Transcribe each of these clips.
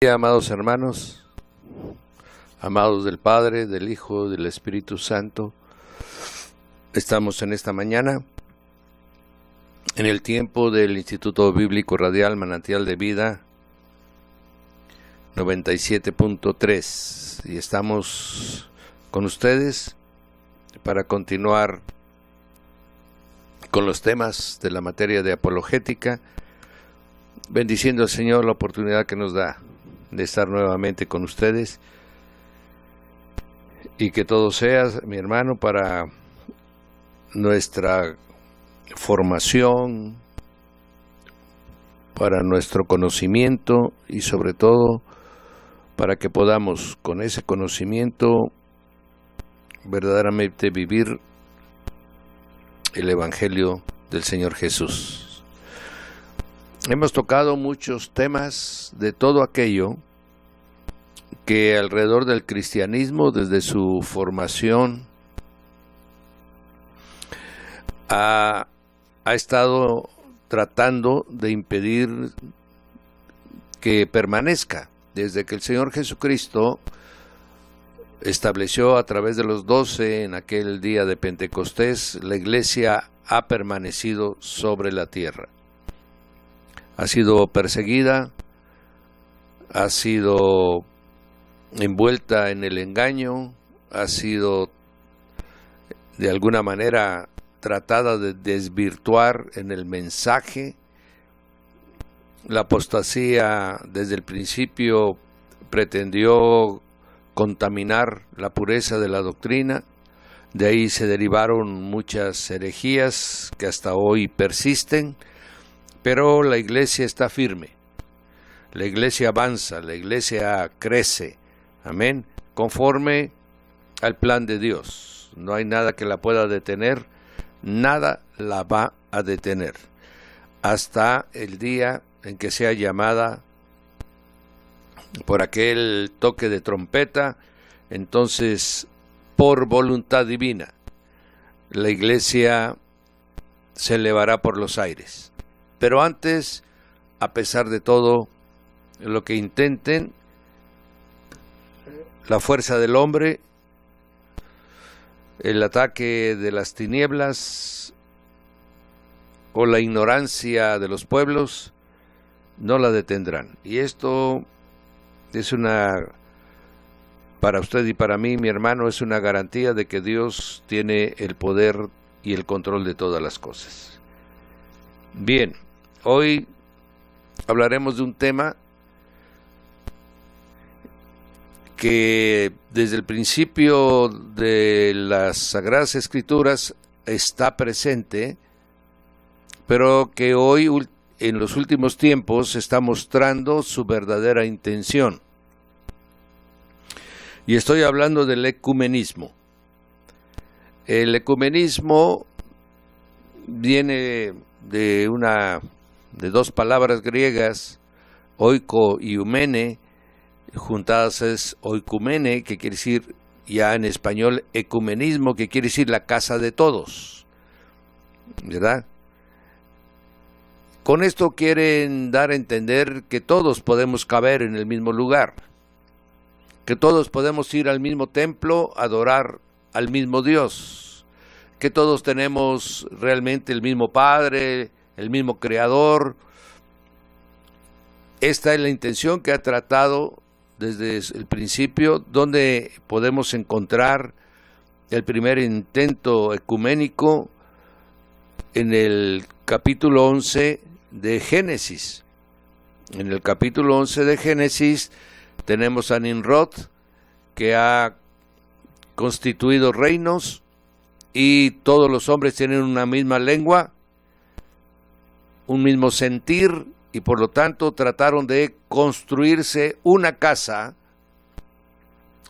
Amados hermanos, amados del Padre, del Hijo, del Espíritu Santo, estamos en esta mañana en el tiempo del Instituto Bíblico Radial Manantial de Vida 97.3 y estamos con ustedes para continuar con los temas de la materia de apologética, bendiciendo al Señor la oportunidad que nos da de estar nuevamente con ustedes y que todo sea, mi hermano, para nuestra formación, para nuestro conocimiento y sobre todo para que podamos con ese conocimiento verdaderamente vivir el Evangelio del Señor Jesús. Hemos tocado muchos temas de todo aquello que alrededor del cristianismo, desde su formación, ha estado tratando de impedir que permanezca. Desde que el Señor Jesucristo estableció a través de los 12 en aquel día de Pentecostés, la iglesia ha permanecido sobre la tierra. Ha sido perseguida, ha sido envuelta en el engaño, ha sido de alguna manera tratada de desvirtuar en el mensaje. La apostasía desde el principio pretendió contaminar la pureza de la doctrina, de ahí se derivaron muchas herejías que hasta hoy persisten. Pero la iglesia está firme, la iglesia avanza, la iglesia crece, amén, conforme al plan de Dios. No hay nada que la pueda detener, nada la va a detener, hasta el día en que sea llamada por aquel toque de trompeta. Entonces, por voluntad divina, la iglesia se elevará por los aires. Pero antes, a pesar de todo lo que intenten, la fuerza del hombre, el ataque de las tinieblas o la ignorancia de los pueblos, no la detendrán. Y esto es para usted y para mí, mi hermano, es una garantía de que Dios tiene el poder y el control de todas las cosas. Bien. Hoy hablaremos de un tema que desde el principio de las Sagradas Escrituras está presente, pero que hoy en los últimos tiempos está mostrando su verdadera intención. Y estoy hablando del ecumenismo. El ecumenismo viene de dos palabras griegas, oiko y eumene, juntadas es oikumene, que quiere decir ya en español ecumenismo, que quiere decir la casa de todos, ¿verdad? Con esto quieren dar a entender que todos podemos caber en el mismo lugar, que todos podemos ir al mismo templo, adorar al mismo Dios, que todos tenemos realmente el mismo Padre, el mismo Creador. Esta es la intención que ha tratado desde el principio, donde podemos encontrar el primer intento ecuménico en el capítulo 11 de Génesis. En el capítulo 11 de Génesis tenemos a Nimrod, que ha constituido reinos y todos los hombres tienen una misma lengua, un mismo sentir, y por lo tanto trataron de construirse una casa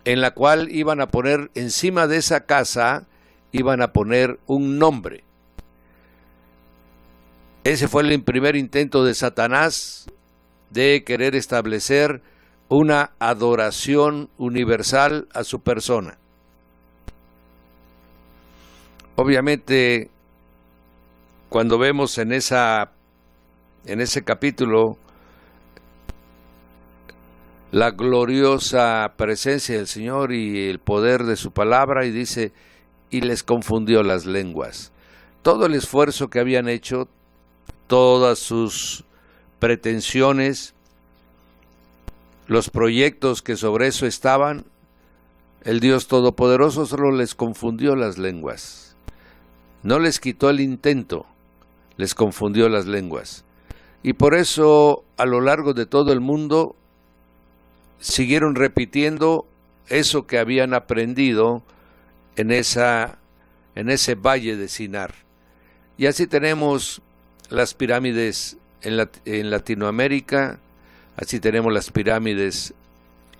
en la cual iban a poner encima de esa casa, iban a poner un nombre. Ese fue el primer intento de Satanás de querer establecer una adoración universal a su persona. Obviamente, cuando vemos en ese capítulo la gloriosa presencia del Señor y el poder de su palabra, y dice, y les confundió las lenguas. Todo el esfuerzo que habían hecho, todas sus pretensiones, los proyectos que sobre eso estaban, el Dios Todopoderoso solo les confundió las lenguas. No les quitó el intento, les confundió las lenguas. Y por eso a lo largo de todo el mundo siguieron repitiendo eso que habían aprendido en ese valle de Sinar. Y así tenemos las pirámides en Latinoamérica, así tenemos las pirámides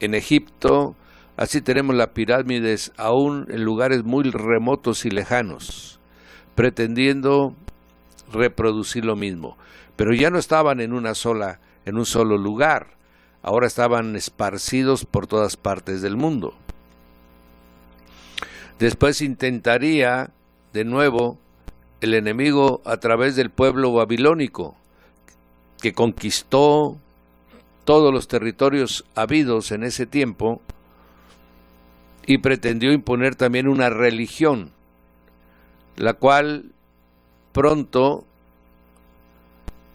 en Egipto, así tenemos las pirámides aún en lugares muy remotos y lejanos, pretendiendo reproducir lo mismo. Pero ya no estaban en un solo lugar, ahora estaban esparcidos por todas partes del mundo. Después intentaría de nuevo el enemigo a través del pueblo babilónico, que conquistó todos los territorios habidos en ese tiempo y pretendió imponer también una religión, la cual pronto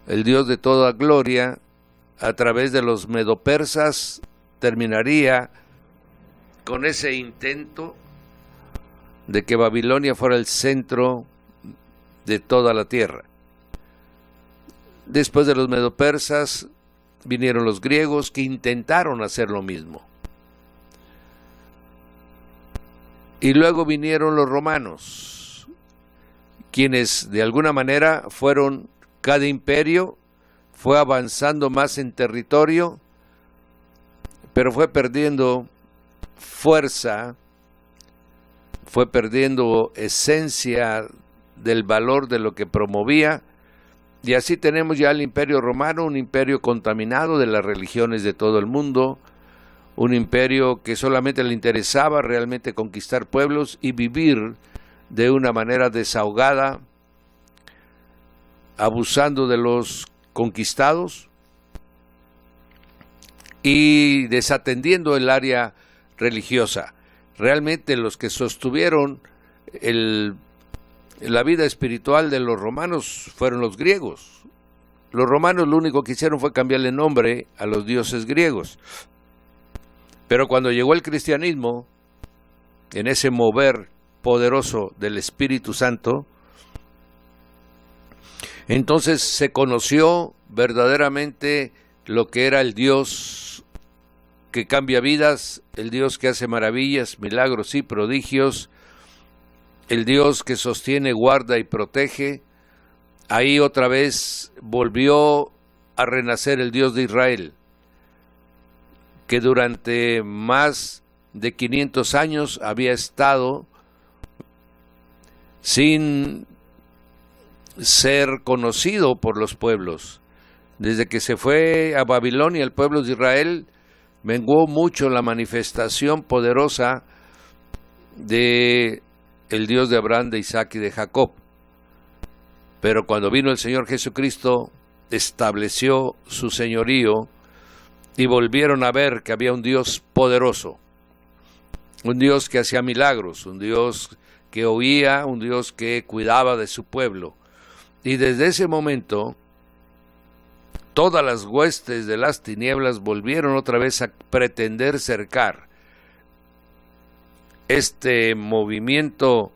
el Dios de toda gloria, a través de los medopersas, terminaría con ese intento de que Babilonia fuera el centro de toda la tierra. Después de los medopersas vinieron los griegos, que intentaron hacer lo mismo. Y luego vinieron los romanos, quienes de alguna manera fueron, cada imperio fue avanzando más en territorio, pero fue perdiendo fuerza, fue perdiendo esencia del valor de lo que promovía, y así tenemos ya el Imperio Romano, un imperio contaminado de las religiones de todo el mundo, un imperio que solamente le interesaba realmente conquistar pueblos y vivir de una manera desahogada, abusando de los conquistados y desatendiendo el área religiosa. Realmente los que sostuvieron la vida espiritual de los romanos fueron los griegos. Los romanos lo único que hicieron fue cambiarle nombre a los dioses griegos. Pero cuando llegó el cristianismo, en ese mover poderoso del Espíritu Santo, entonces se conoció verdaderamente lo que era el Dios que cambia vidas, el Dios que hace maravillas, milagros y prodigios, el Dios que sostiene, guarda y protege. Ahí otra vez volvió a renacer el Dios de Israel, que durante más de 500 años había estado sin ser conocido por los pueblos. Desde que se fue a Babilonia, el pueblo de Israel menguó mucho la manifestación poderosa de el Dios de Abraham, de Isaac y de Jacob. Pero cuando vino el Señor Jesucristo, estableció su señorío y volvieron a ver que había un Dios poderoso, un Dios que hacía milagros, un Dios que oía, un Dios que cuidaba de su pueblo. Y desde ese momento, todas las huestes de las tinieblas volvieron otra vez a pretender cercar este movimiento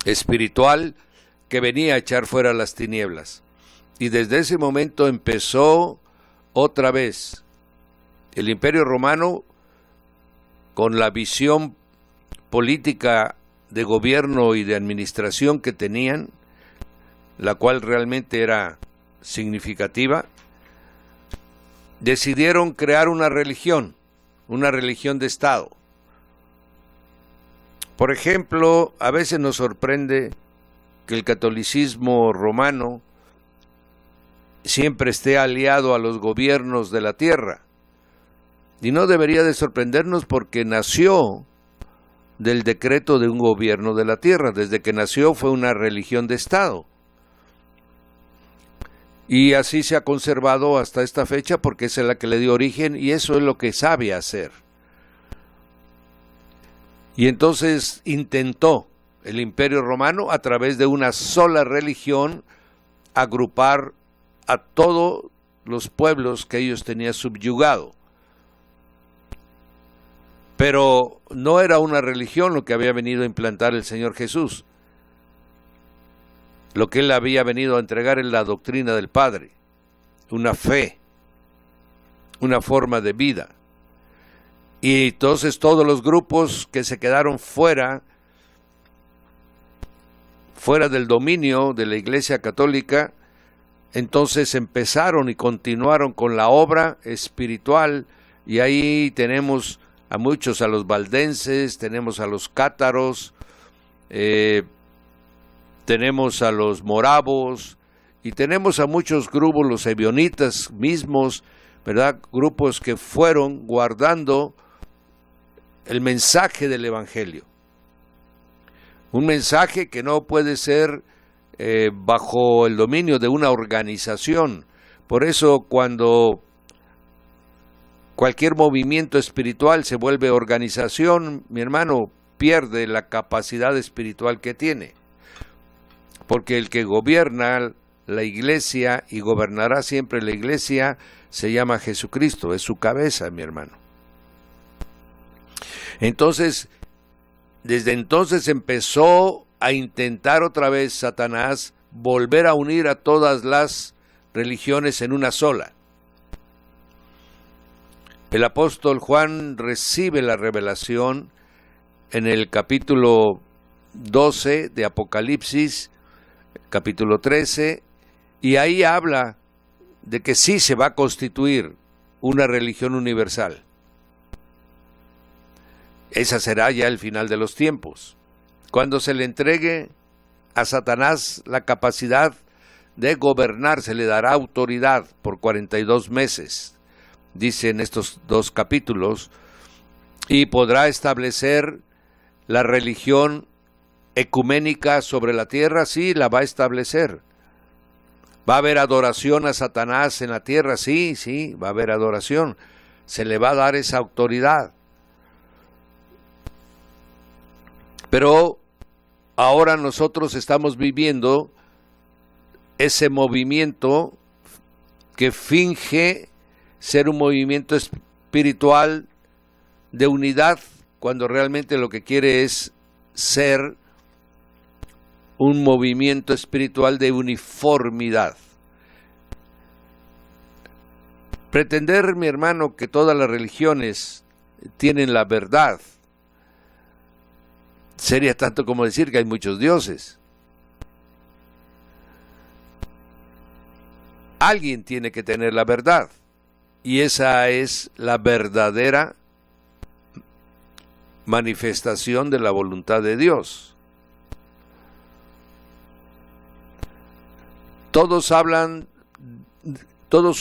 espiritual que venía a echar fuera las tinieblas. Y desde ese momento empezó otra vez el Imperio Romano, con la visión política de gobierno y de administración que tenían, la cual realmente era significativa, decidieron crear una religión de Estado. Por ejemplo, a veces nos sorprende que el catolicismo romano siempre esté aliado a los gobiernos de la tierra. Y no debería de sorprendernos, porque nació del decreto de un gobierno de la tierra. Desde que nació fue una religión de Estado. Y así se ha conservado hasta esta fecha porque esa es la que le dio origen y eso es lo que sabe hacer. Y entonces intentó el Imperio Romano a través de una sola religión agrupar a todos los pueblos que ellos tenían subyugado. Pero no era una religión lo que había venido a implantar el Señor Jesús. Lo que Él había venido a entregar es la doctrina del Padre, una fe, una forma de vida. Y entonces todos los grupos que se quedaron fuera del dominio de la Iglesia Católica, entonces empezaron y continuaron con la obra espiritual, y ahí tenemos a muchos, a los valdenses, tenemos a los cátaros, tenemos a los moravos, y tenemos a muchos grupos, los ebionitas mismos, ¿verdad? Grupos que fueron guardando el mensaje del Evangelio. Un mensaje que no puede ser bajo el dominio de una organización. Por eso cuando cualquier movimiento espiritual se vuelve organización, mi hermano, pierde la capacidad espiritual que tiene. Porque el que gobierna la iglesia y gobernará siempre la iglesia se llama Jesucristo, es su cabeza, mi hermano. Entonces, desde entonces empezó a intentar otra vez Satanás volver a unir a todas las religiones en una sola. El apóstol Juan recibe la revelación en el capítulo 12 de Apocalipsis, capítulo 13, y ahí habla de que sí se va a constituir una religión universal. Esa será ya el final de los tiempos, cuando se le entregue a Satanás la capacidad de gobernar, se le dará autoridad por 42 meses, dice en estos 2 capítulos, y podrá establecer la religión ecuménica sobre la tierra, sí, la va a establecer. ¿Va a haber adoración a Satanás en la tierra? Sí, sí, va a haber adoración. Se le va a dar esa autoridad. Pero ahora nosotros estamos viviendo ese movimiento que finge ser un movimiento espiritual de unidad, cuando realmente lo que quiere es ser un movimiento espiritual de uniformidad. Pretender, mi hermano, que todas las religiones tienen la verdad sería tanto como decir que hay muchos dioses. Alguien tiene que tener la verdad, y esa es la verdadera manifestación de la voluntad de Dios. Todos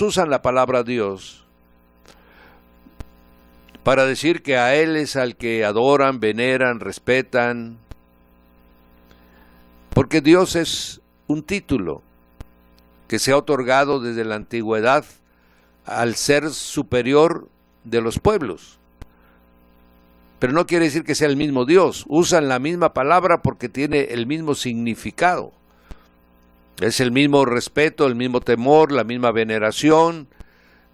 usan la palabra Dios para decir que a Él es al que adoran, veneran, respetan, porque Dios es un título que se ha otorgado desde la antigüedad al ser superior de los pueblos. Pero no quiere decir que sea el mismo Dios. Usan la misma palabra porque tiene el mismo significado. Es el mismo respeto, el mismo temor, la misma veneración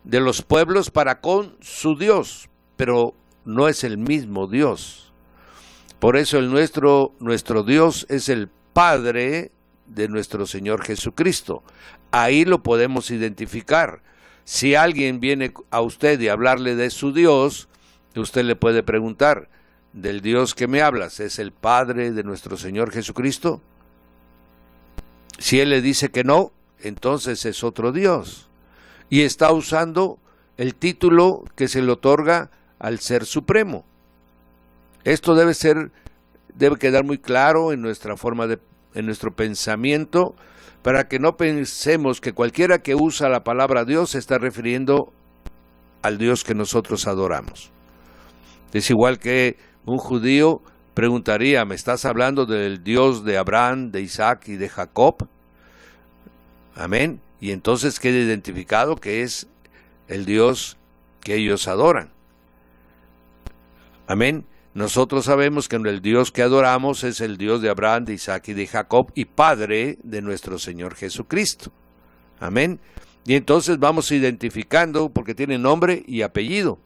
de los pueblos para con su Dios, pero no es el mismo Dios. Por eso nuestro Dios es el Padre de nuestro Señor Jesucristo. Ahí lo podemos identificar. Si alguien viene a usted y hablarle de su Dios, usted le puede preguntar, ¿del Dios que me hablas es el Padre de nuestro Señor Jesucristo? Si Él le dice que no, entonces es otro Dios. Y está usando el título que se le otorga al Ser Supremo. Esto debe quedar muy claro en nuestro pensamiento, para que no pensemos que cualquiera que usa la palabra Dios se está refiriendo al Dios que nosotros adoramos. Es igual que un judío preguntaría, ¿me estás hablando del Dios de Abraham, de Isaac y de Jacob? Amén. Y entonces queda identificado que es el Dios que ellos adoran. Amén. Nosotros sabemos que el Dios que adoramos es el Dios de Abraham, de Isaac y de Jacob, y Padre de nuestro Señor Jesucristo. Amén. Y entonces vamos identificando, porque tiene nombre y apellido.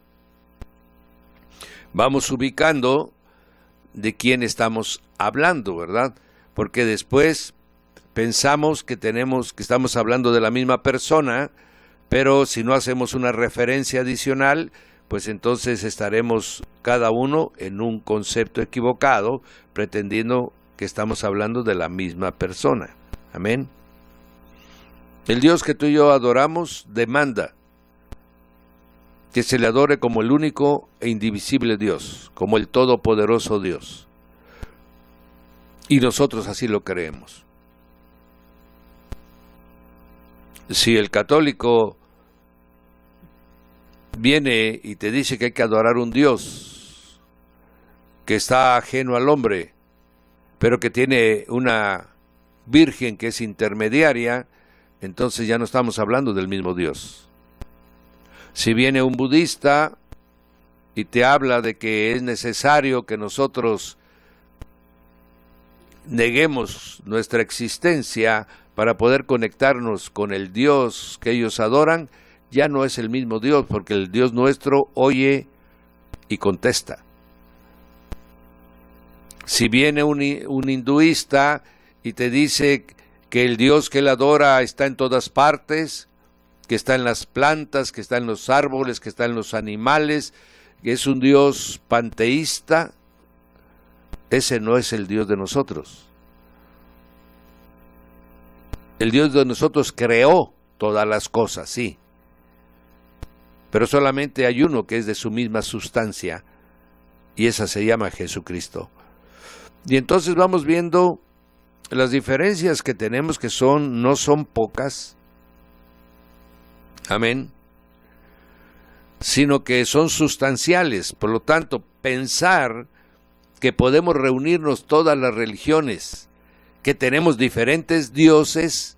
Vamos ubicando de quién estamos hablando, ¿verdad? Porque después pensamos que estamos hablando de la misma persona, pero si no hacemos una referencia adicional, pues entonces estaremos cada uno en un concepto equivocado, pretendiendo que estamos hablando de la misma persona. Amén. El Dios que tú y yo adoramos demanda que se le adore como el único e indivisible Dios, como el todopoderoso Dios. Y nosotros así lo creemos. Si el católico viene y te dice que hay que adorar un Dios que está ajeno al hombre, pero que tiene una virgen que es intermediaria, entonces ya no estamos hablando del mismo Dios. Si viene un budista y te habla de que es necesario que nosotros neguemos nuestra existencia para poder conectarnos con el Dios que ellos adoran, ya no es el mismo Dios, porque el Dios nuestro oye y contesta. Si viene un hinduista y te dice que el Dios que él adora está en todas partes, que está en las plantas, que está en los árboles, que está en los animales, que es un Dios panteísta, ese no es el Dios de nosotros. El Dios de nosotros creó todas las cosas, sí, pero solamente hay uno que es de su misma sustancia, y esa se llama Jesucristo. Y entonces vamos viendo las diferencias que tenemos, que no son pocas, amén, sino que son sustanciales. Por lo tanto, pensar que podemos reunirnos todas las religiones, que tenemos diferentes dioses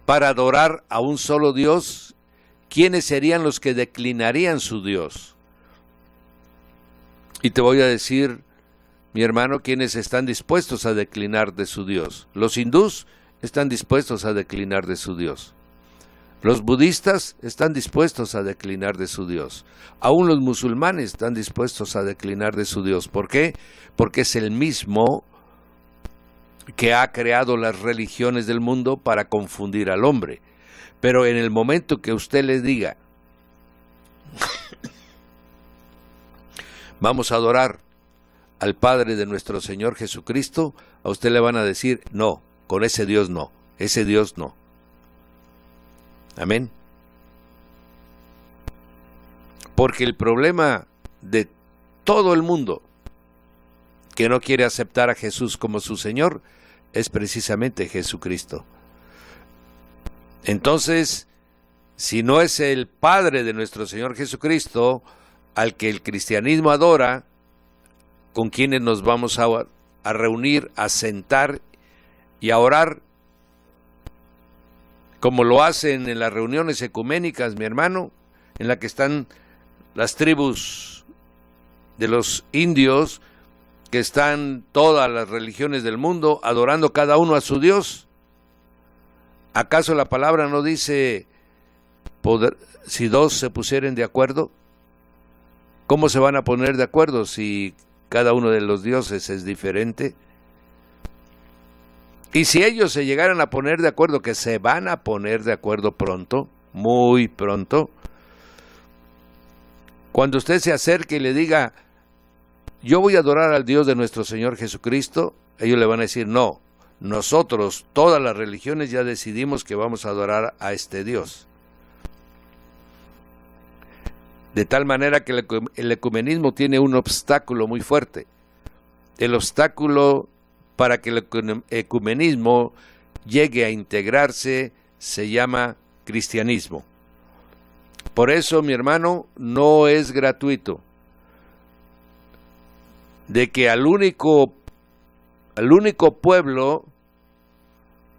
para adorar a un solo Dios, ¿quiénes serían los que declinarían su Dios? Y te voy a decir, mi hermano, ¿quiénes están dispuestos a declinar de su Dios? Los hindús están dispuestos a declinar de su Dios. Los budistas están dispuestos a declinar de su Dios. Aún los musulmanes están dispuestos a declinar de su Dios. ¿Por qué? Porque es el mismo que ha creado las religiones del mundo para confundir al hombre. Pero en el momento que usted le diga, vamos a adorar al Padre de nuestro Señor Jesucristo, a usted le van a decir, no, con ese Dios no, ese Dios no. Amén. Porque el problema de todo el mundo que no quiere aceptar a Jesús como su Señor es precisamente Jesucristo. Entonces, si no es el Padre de nuestro Señor Jesucristo al que el cristianismo adora, con quienes nos vamos a reunir, a sentar y a orar, como lo hacen en las reuniones ecuménicas, mi hermano, en la que están las tribus de los indios, que están todas las religiones del mundo adorando cada uno a su Dios. ¿Acaso la palabra no dice si dos se pusieren de acuerdo? ¿Cómo se van a poner de acuerdo si cada uno de los dioses es diferente? Y si ellos se llegaran a poner de acuerdo, que se van a poner de acuerdo pronto, muy pronto, cuando usted se acerque y le diga, yo voy a adorar al Dios de nuestro Señor Jesucristo, ellos le van a decir, no, nosotros, todas las religiones ya decidimos que vamos a adorar a este Dios. De tal manera que el ecumenismo tiene un obstáculo muy fuerte. El obstáculo para que el ecumenismo llegue a integrarse se llama cristianismo. Por eso, mi hermano, no es gratuito de que al único pueblo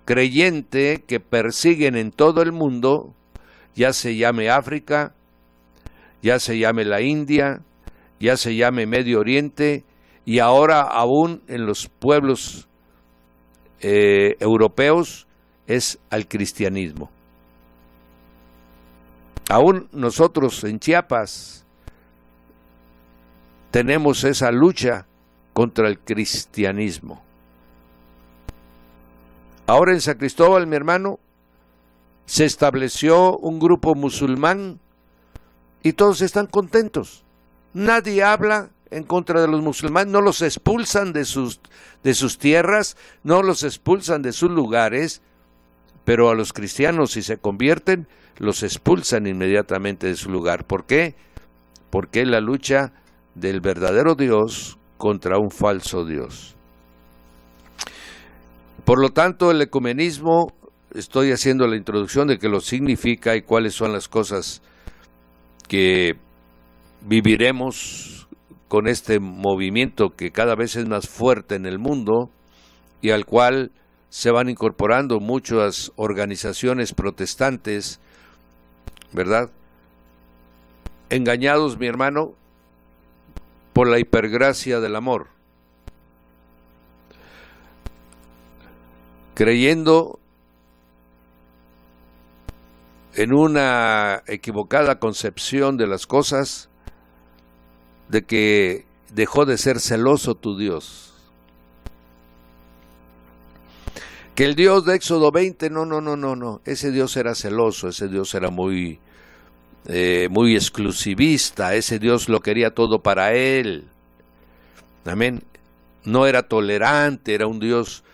creyente que persiguen en todo el mundo, ya se llame África, ya se llame la India, ya se llame Medio Oriente, y ahora aún en los pueblos europeos es al cristianismo. Aún nosotros en Chiapas tenemos esa lucha contra el cristianismo. Ahora en San Cristóbal, mi hermano, se estableció un grupo musulmán y todos están contentos. Nadie habla en contra de los musulmanes, no los expulsan de sus tierras, no los expulsan de sus lugares, pero a los cristianos, si se convierten, los expulsan inmediatamente de su lugar. ¿Por qué? Porque es la lucha del verdadero Dios contra un falso Dios. Por lo tanto, el ecumenismo, estoy haciendo la introducción de qué lo significa y cuáles son las cosas que viviremos con este movimiento que cada vez es más fuerte en el mundo y al cual se van incorporando muchas organizaciones protestantes, ¿verdad? Engañados, mi hermano, por la hipergracia del amor, creyendo en una equivocada concepción de las cosas, de que dejó de ser celoso tu Dios. Que el Dios de Éxodo 20, no, ese Dios era celoso, ese Dios era muy exclusivista, ese Dios lo quería todo para él. Amén. No era tolerante, era un Dios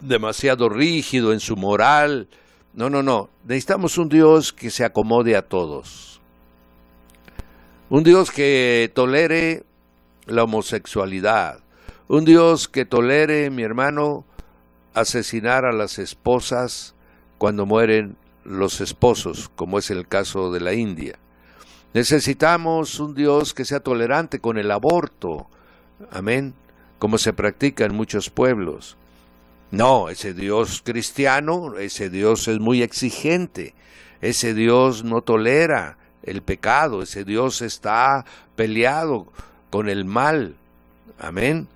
demasiado rígido en su moral. No. Necesitamos un Dios que se acomode a todos. Un Dios que tolere la homosexualidad. Un Dios que tolere, mi hermano, asesinar a las esposas cuando mueren los esposos, como es el caso de la India. Necesitamos un Dios que sea tolerante con el aborto. Amén. Como se practica en muchos pueblos. No, ese Dios cristiano, ese Dios es muy exigente, ese Dios no tolera el pecado, ese Dios está peleado con el mal. Amén.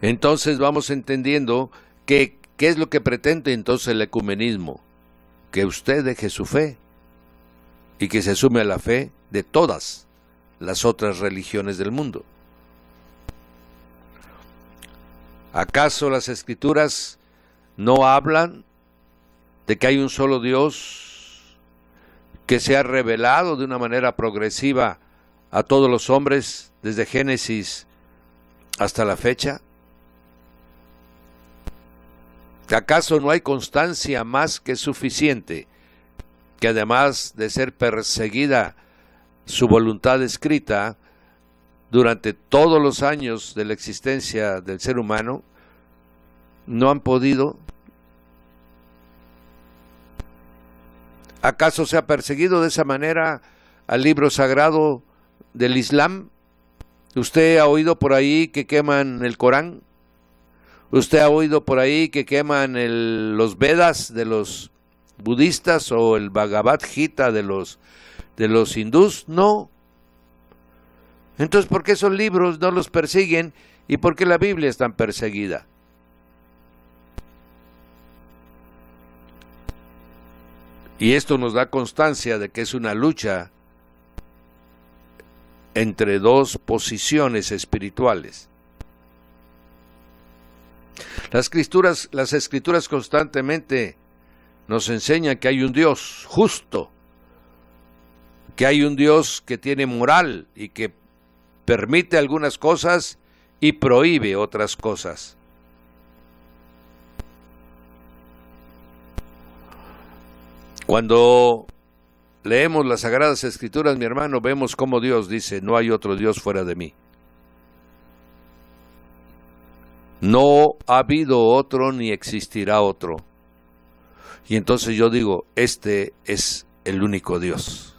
Entonces vamos entendiendo que ¿qué es lo que pretende entonces el ecumenismo? Que usted deje su fe y que se sume a la fe de todas las otras religiones del mundo. ¿Acaso las Escrituras no hablan de que hay un solo Dios que se ha revelado de una manera progresiva a todos los hombres desde Génesis hasta la fecha? ¿Acaso no hay constancia más que suficiente que además de ser perseguida su voluntad escrita durante todos los años de la existencia del ser humano, no han podido? ¿Acaso se ha perseguido de esa manera al libro sagrado del Islam? ¿Usted ha oído por ahí que queman el Corán? ¿Usted ha oído por ahí que queman los Vedas de los budistas o el Bhagavad Gita de los hindús? No. Entonces, ¿por qué esos libros no los persiguen y por qué la Biblia es tan perseguida? Y esto nos da constancia de que es una lucha entre dos posiciones espirituales. Las escrituras constantemente nos enseñan que hay un Dios justo, que hay un Dios que tiene moral y que permite algunas cosas y prohíbe otras cosas. Cuando leemos las Sagradas Escrituras, mi hermano, vemos cómo Dios dice: no hay otro Dios fuera de mí. No ha habido otro ni existirá otro. Y entonces yo digo, este es el único Dios.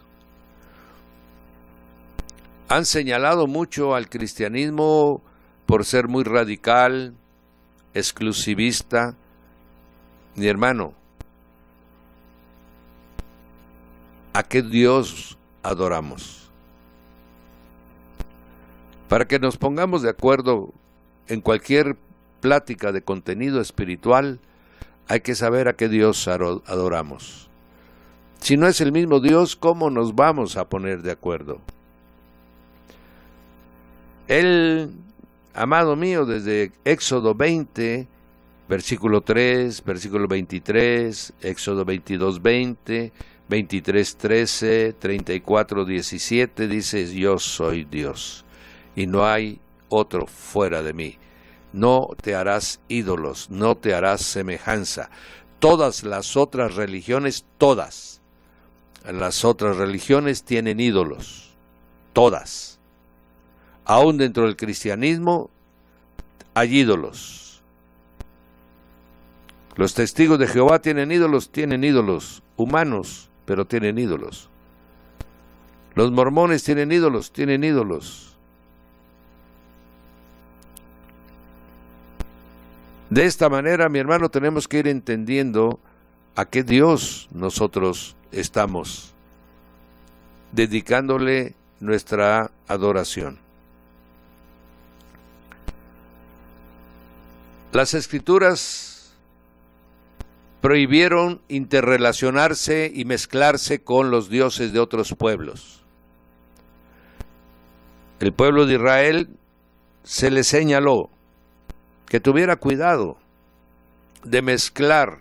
Han señalado mucho al cristianismo por ser muy radical, exclusivista. Mi hermano, ¿a qué Dios adoramos? Para que nos pongamos de acuerdo en cualquier plática de contenido espiritual, hay que saber a qué Dios adoramos. Si no es el mismo Dios, ¿cómo nos vamos a poner de acuerdo? Él, amado mío, desde Éxodo 20, versículo 3, versículo 23, Éxodo 22, 20, 23, 13, 34, 17, dice: yo soy Dios, y no hay otro fuera de mí. No te harás ídolos, no te harás semejanza. Todas las otras religiones, todas las otras religiones tienen ídolos, todas. Aún dentro del cristianismo hay ídolos. Los testigos de Jehová tienen ídolos humanos, pero tienen ídolos. Los mormones tienen ídolos. De esta manera, mi hermano, tenemos que ir entendiendo a qué Dios nosotros estamos dedicándole nuestra adoración. Las Escrituras prohibieron interrelacionarse y mezclarse con los dioses de otros pueblos. El pueblo de Israel se le señaló que tuviera cuidado de mezclar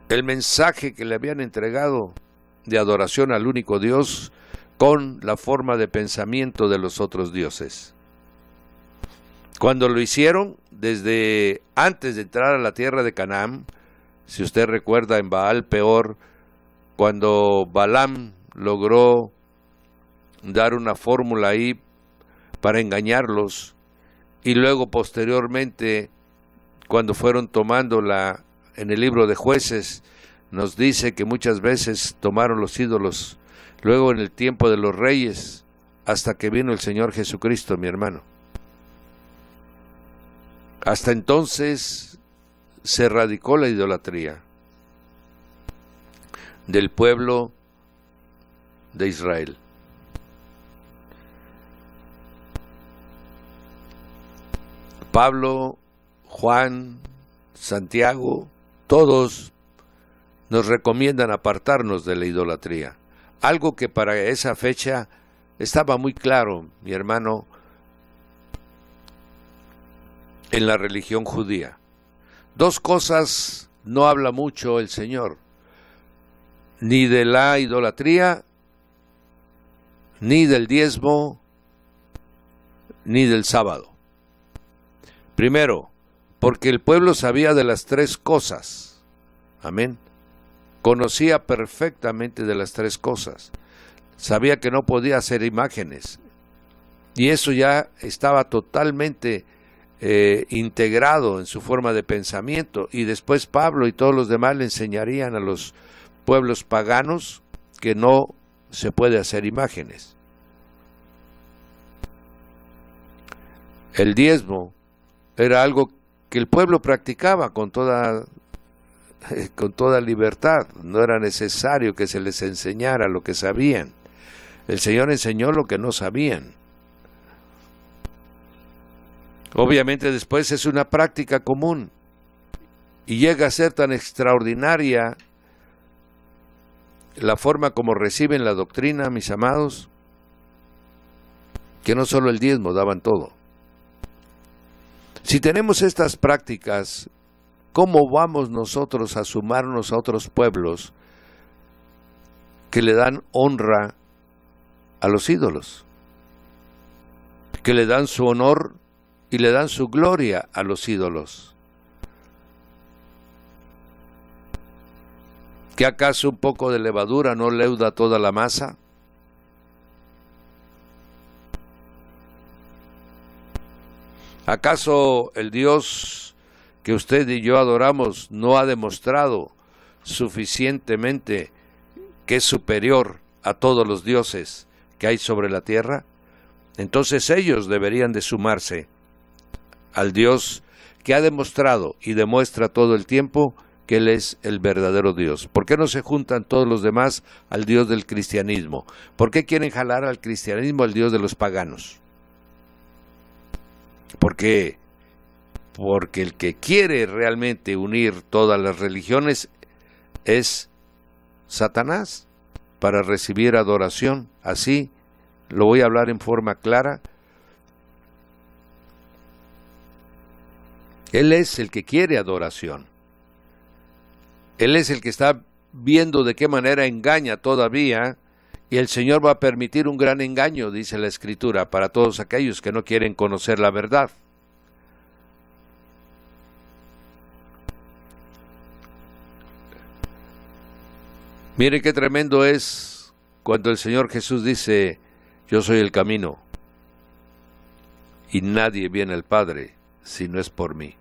el mensaje que le habían entregado de adoración al único Dios con la forma de pensamiento de los otros dioses. Cuando lo hicieron, desde antes de entrar a la tierra de Canaán, si usted recuerda en Baal Peor, cuando Balaam logró dar una fórmula ahí para engañarlos, y luego posteriormente, cuando fueron tomándola en el libro de Jueces, nos dice que muchas veces tomaron los ídolos, luego en el tiempo de los reyes, hasta que vino el Señor Jesucristo, mi hermano. Hasta entonces se erradicó la idolatría del pueblo de Israel. Pablo, Juan, Santiago, todos nos recomiendan apartarnos de la idolatría. Algo que para esa fecha estaba muy claro, mi hermano, en la religión judía. Dos cosas no habla mucho el Señor: ni de la idolatría, ni del diezmo, ni del sábado. Primero, porque el pueblo sabía de las tres cosas. Amén. Conocía perfectamente de las tres cosas. Sabía que no podía hacer imágenes. Y eso ya estaba totalmente integrado en su forma de pensamiento. Y después Pablo y todos los demás le enseñarían a los pueblos paganos que no se puede hacer imágenes. El diezmo era algo que el pueblo practicaba con toda libertad. No era necesario que se les enseñara lo que sabían. El Señor enseñó lo que no sabían. Obviamente después es una práctica común y llega a ser tan extraordinaria la forma como reciben la doctrina, mis amados, que no solo el diezmo, daban todo. Si tenemos estas prácticas, ¿cómo vamos nosotros a sumarnos a otros pueblos que le dan honra a los ídolos? Que le dan su honor y le dan su gloria a los ídolos. ¿Que acaso un poco de levadura no leuda toda la masa? ¿Acaso el Dios que usted y yo adoramos no ha demostrado suficientemente que es superior a todos los dioses que hay sobre la tierra? Entonces ellos deberían de sumarse al Dios que ha demostrado y demuestra todo el tiempo que Él es el verdadero Dios. ¿Por qué no se juntan todos los demás al Dios del cristianismo? ¿Por qué quieren jalar al cristianismo al Dios de los paganos? ¿Por qué? Porque el que quiere realmente unir todas las religiones es Satanás para recibir adoración. Así lo voy a hablar en forma clara. Él es el que quiere adoración. Él es el que está viendo de qué manera engaña todavía, y el Señor va a permitir un gran engaño, dice la Escritura, para todos aquellos que no quieren conocer la verdad. Mire qué tremendo es cuando el Señor Jesús dice: yo soy el camino, y nadie viene al Padre si no es por mí.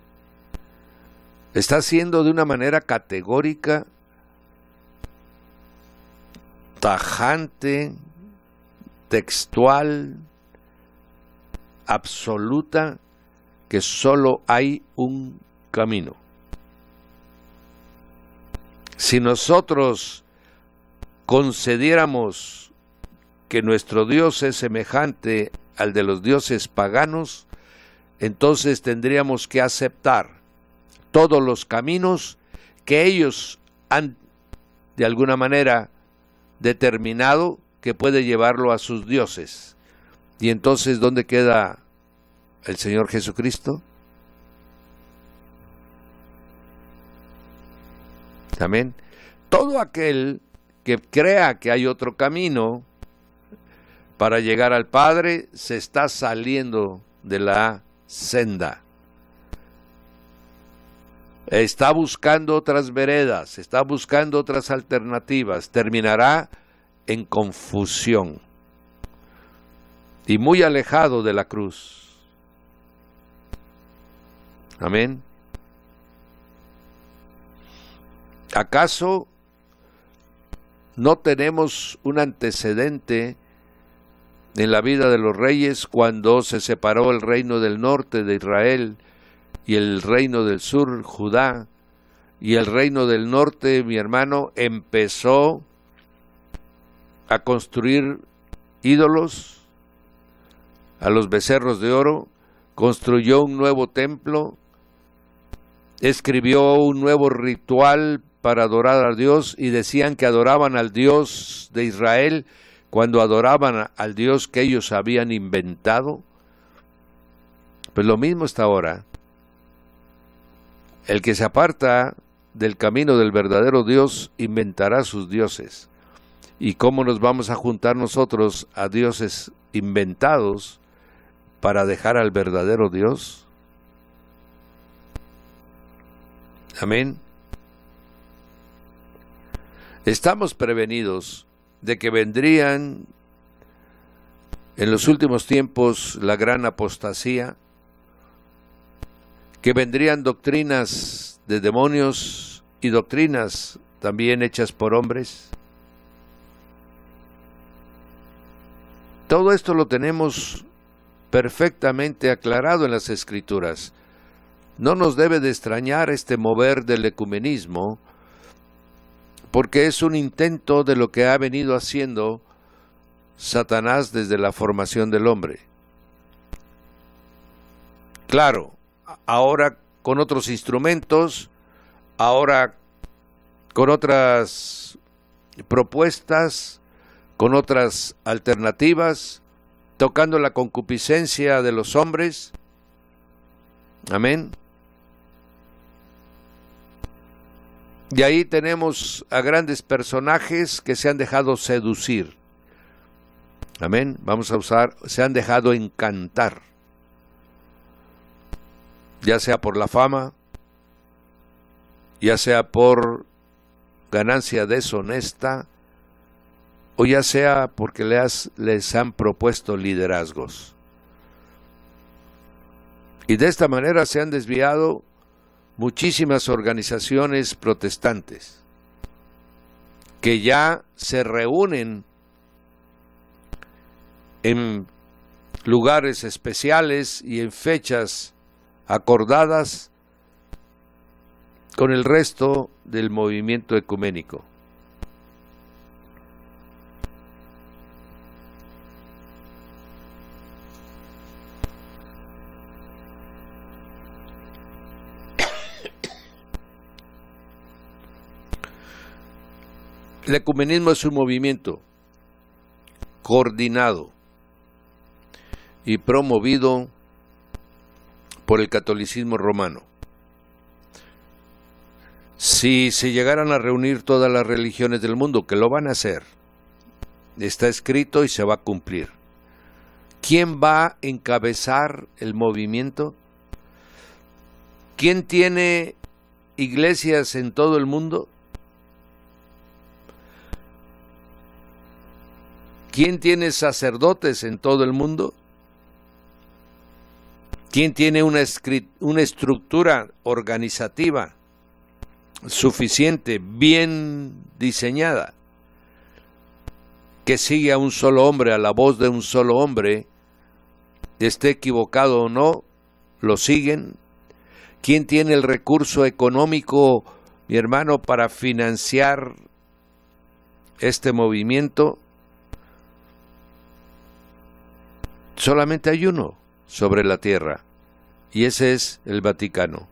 Está haciendo de una manera categórica, tajante, textual, absoluta, que solo hay un camino. Si nosotros concediéramos que nuestro Dios es semejante al de los dioses paganos, entonces tendríamos que aceptar todos los caminos que ellos han de alguna manera determinado que puede llevarlo a sus dioses. Y entonces, ¿dónde queda el Señor Jesucristo? Amén. Todo aquel que crea que hay otro camino para llegar al Padre se está saliendo de la senda. Está buscando otras veredas, está buscando otras alternativas, terminará en confusión y muy alejado de la cruz. Amén. ¿Acaso no tenemos un antecedente en la vida de los reyes cuando se separó el reino del norte de Israel y el reino del sur, Judá, y el reino del norte, mi hermano, empezó a construir ídolos, a los becerros de oro, construyó un nuevo templo, escribió un nuevo ritual para adorar a Dios, y decían que adoraban al Dios de Israel cuando adoraban al Dios que ellos habían inventado. Pues lo mismo está ahora. El que se aparta del camino del verdadero Dios inventará sus dioses. ¿Y cómo nos vamos a juntar nosotros a dioses inventados para dejar al verdadero Dios? Amén. Estamos prevenidos de que vendrían en los últimos tiempos la gran apostasía, que vendrían doctrinas de demonios y doctrinas también hechas por hombres. Todo esto lo tenemos perfectamente aclarado en las Escrituras. No nos debe de extrañar este mover del ecumenismo, porque es un intento de lo que ha venido haciendo Satanás desde la formación del hombre. Claro, ahora con otros instrumentos, ahora con otras propuestas, con otras alternativas, tocando la concupiscencia de los hombres. Amén. Y ahí tenemos a grandes personajes que se han dejado seducir. Amén. Vamos a usar, se han dejado encantar. Ya sea por la fama, ya sea por ganancia deshonesta, o ya sea porque les han propuesto liderazgos. Y de esta manera se han desviado muchísimas organizaciones protestantes que ya se reúnen en lugares especiales y en fechas acordadas con el resto del movimiento ecuménico. El ecumenismo es un movimiento coordinado y promovido por el catolicismo romano. Si se llegaran a reunir todas las religiones del mundo, que lo van a hacer, está escrito y se va a cumplir. ¿Quién va a encabezar el movimiento? ¿Quién tiene iglesias en todo el mundo? ¿Quién tiene sacerdotes en todo el mundo? ¿Quién tiene una estructura organizativa suficiente, bien diseñada, que sigue a un solo hombre, a la voz de un solo hombre, esté equivocado o no, lo siguen? ¿Quién tiene el recurso económico, mi hermano, para financiar este movimiento? Solamente hay uno sobre la tierra, y ese es el Vaticano.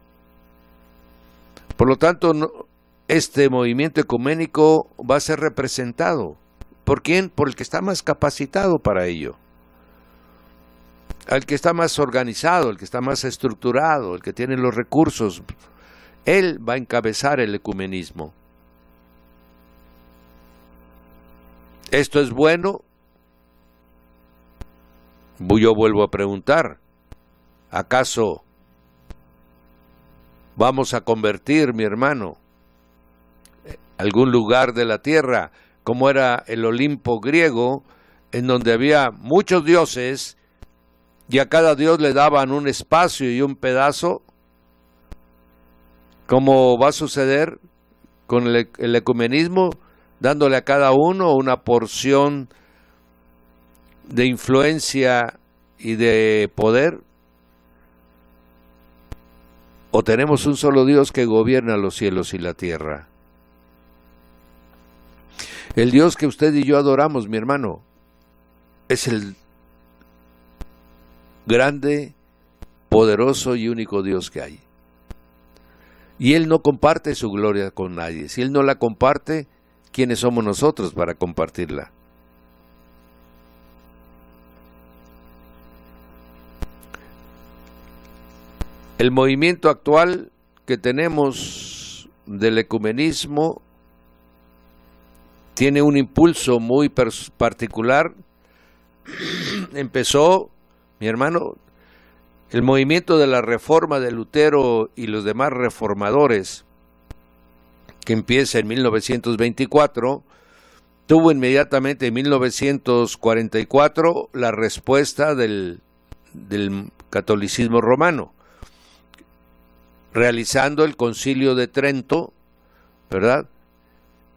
Por lo tanto, este movimiento ecuménico va a ser representado. ¿Por quién? Por el que está más capacitado para ello. El que está más organizado, el que está más estructurado, el que tiene los recursos. Él va a encabezar el ecumenismo. ¿Esto es bueno? Yo vuelvo a preguntar, ¿acaso vamos a convertir, mi hermano, algún lugar de la tierra, como era el Olimpo griego, en donde había muchos dioses y a cada dios le daban un espacio y un pedazo? ¿Cómo va a suceder con el ecumenismo, dándole a cada uno una porción de influencia y de poder? ¿O tenemos un solo Dios que gobierna los cielos y la tierra? El Dios que usted y yo adoramos, mi hermano, es el grande, poderoso y único Dios que hay. Y Él no comparte su gloria con nadie. Si Él no la comparte, ¿quiénes somos nosotros para compartirla? El movimiento actual que tenemos del ecumenismo tiene un impulso muy particular. Empezó, mi hermano, el movimiento de la reforma de Lutero y los demás reformadores, que empieza en 1924, tuvo inmediatamente en 1944 la respuesta del catolicismo romano, realizando el Concilio de Trento, ¿verdad?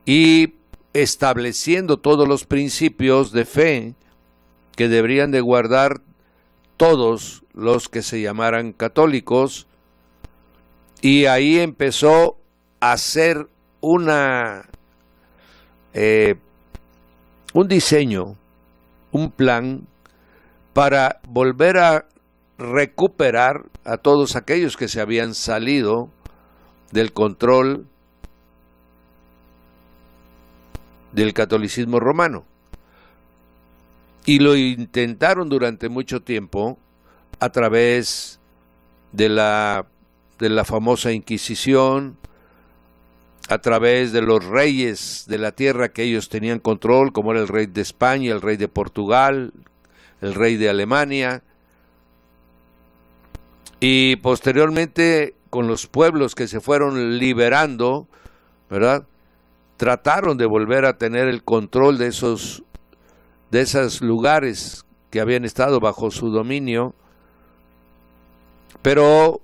Y estableciendo todos los principios de fe que deberían de guardar todos los que se llamaran católicos, y ahí empezó a hacer un diseño, un plan para volver a recuperar a todos aquellos que se habían salido del control del catolicismo romano. Y lo intentaron durante mucho tiempo a través de la famosa Inquisición, a través de los reyes de la tierra que ellos tenían control, como era el rey de España, el rey de Portugal, el rey de Alemania, y posteriormente con los pueblos que se fueron liberando, ¿verdad? Trataron de volver a tener el control de esos lugares que habían estado bajo su dominio, pero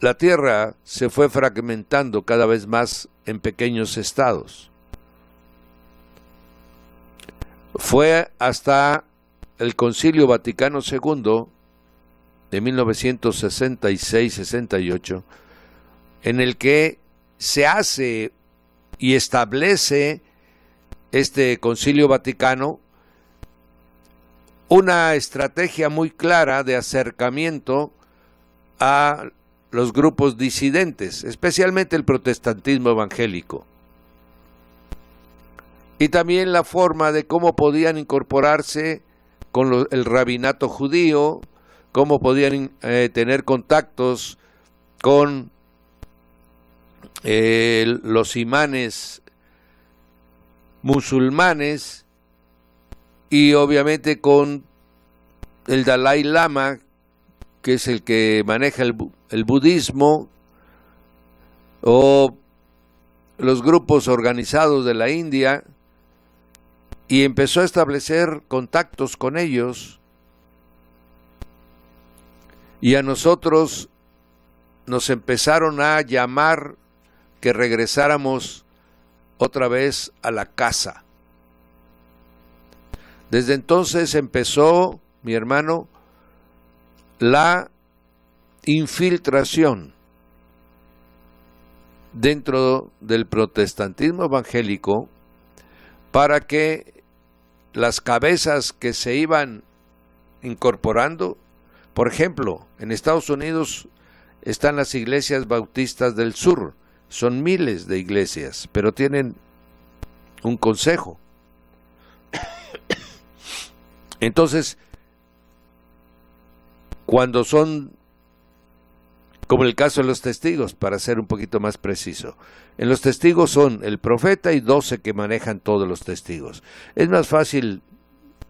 la tierra se fue fragmentando cada vez más en pequeños estados. Fue hasta el Concilio Vaticano II de 1966-68, en el que se hace y establece este Concilio Vaticano una estrategia muy clara de acercamiento a los grupos disidentes, especialmente el protestantismo evangélico, y también la forma de cómo podían incorporarse con el rabinato judío, cómo podían tener contactos con los imanes musulmanes y obviamente con el Dalai Lama, que es el que maneja el budismo, o los grupos organizados de la India, y empezó a establecer contactos con ellos, y a nosotros nos empezaron a llamar que regresáramos otra vez a la casa. Desde entonces empezó, mi hermano, la infiltración dentro del protestantismo evangélico para que las cabezas que se iban incorporando, por ejemplo, en Estados Unidos están las iglesias bautistas del sur, son miles de iglesias, pero tienen un consejo. Entonces, cuando son, como el caso de los testigos, para ser un poquito más preciso, en los testigos son el profeta y 12 que manejan todos los testigos. Es más fácil,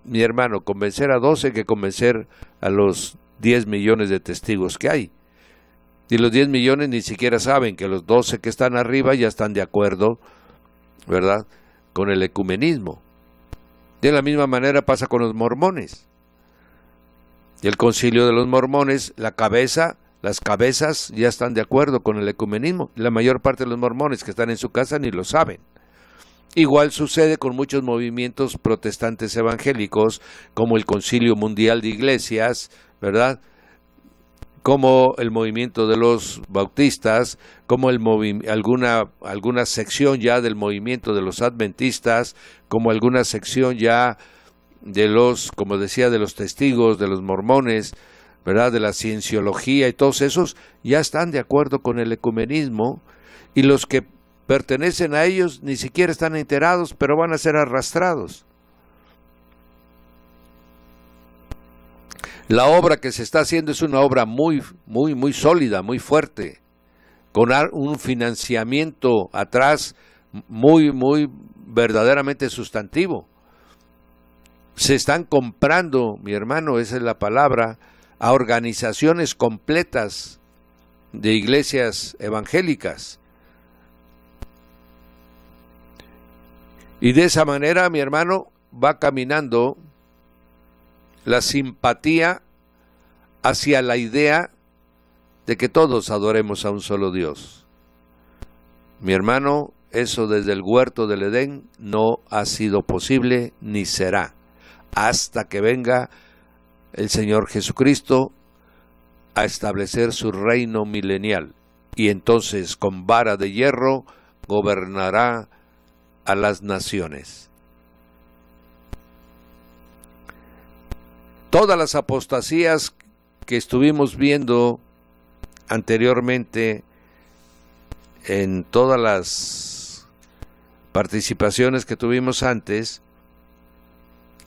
mi hermano, convencer a 12 que convencer a los 10 millones de testigos que hay. Y los 10 millones ni siquiera saben que los 12 que están arriba ya están de acuerdo, ¿verdad?, con el ecumenismo. De la misma manera pasa con los mormones. Y el concilio de los mormones, las cabezas ya están de acuerdo con el ecumenismo. La mayor parte de los mormones que están en su casa ni lo saben. Igual sucede con muchos movimientos protestantes evangélicos, como el Concilio Mundial de Iglesias, ¿verdad?, como el movimiento de los bautistas, como alguna sección ya del movimiento de los adventistas, como alguna sección ya de los, como decía, de los testigos, de los mormones, ¿verdad?, de la cienciología, y todos esos ya están de acuerdo con el ecumenismo, y los que pertenecen a ellos ni siquiera están enterados, pero van a ser arrastrados. La obra que se está haciendo es una obra muy sólida, muy fuerte, con un financiamiento atrás muy verdaderamente sustantivo. Se están comprando, mi hermano, esa es la palabra, a organizaciones completas de iglesias evangélicas. Y de esa manera, mi hermano, va caminando la simpatía hacia la idea de que todos adoremos a un solo Dios. Mi hermano, eso desde el huerto del Edén no ha sido posible ni será, hasta que venga el Señor Jesucristo a establecer su reino milenial, y entonces con vara de hierro gobernará a las naciones. Todas las apostasías que estuvimos viendo anteriormente en todas las participaciones que tuvimos antes,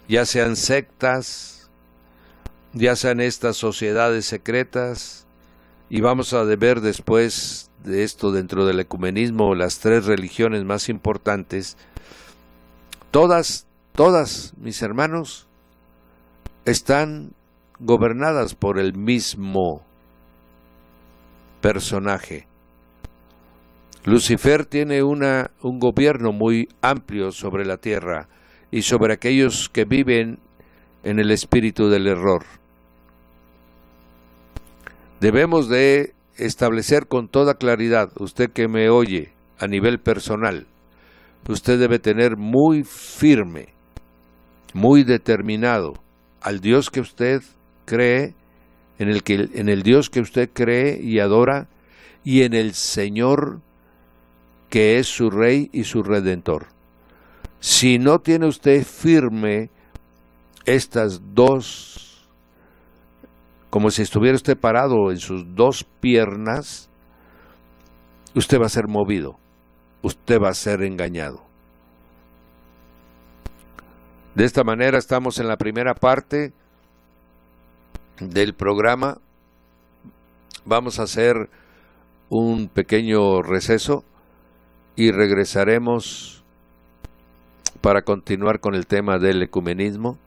ya sean sectas, ya sean estas sociedades secretas, y vamos a ver después de esto dentro del ecumenismo las 3 religiones más importantes, todas, mis hermanos, están gobernadas por el mismo personaje. Lucifer tiene un gobierno muy amplio sobre la tierra y sobre aquellos que viven en el espíritu del error. Debemos de establecer con toda claridad, usted que me oye a nivel personal, usted debe tener muy firme, muy determinado al Dios que usted cree en el Dios que usted cree y adora, y en el Señor que es su Rey y su Redentor. Si no tiene usted firme estas dos, como si estuviera usted parado en sus dos piernas, usted va a ser movido, usted va a ser engañado. De esta manera estamos en la primera parte del programa. Vamos a hacer un pequeño receso y regresaremos para continuar con el tema del ecumenismo.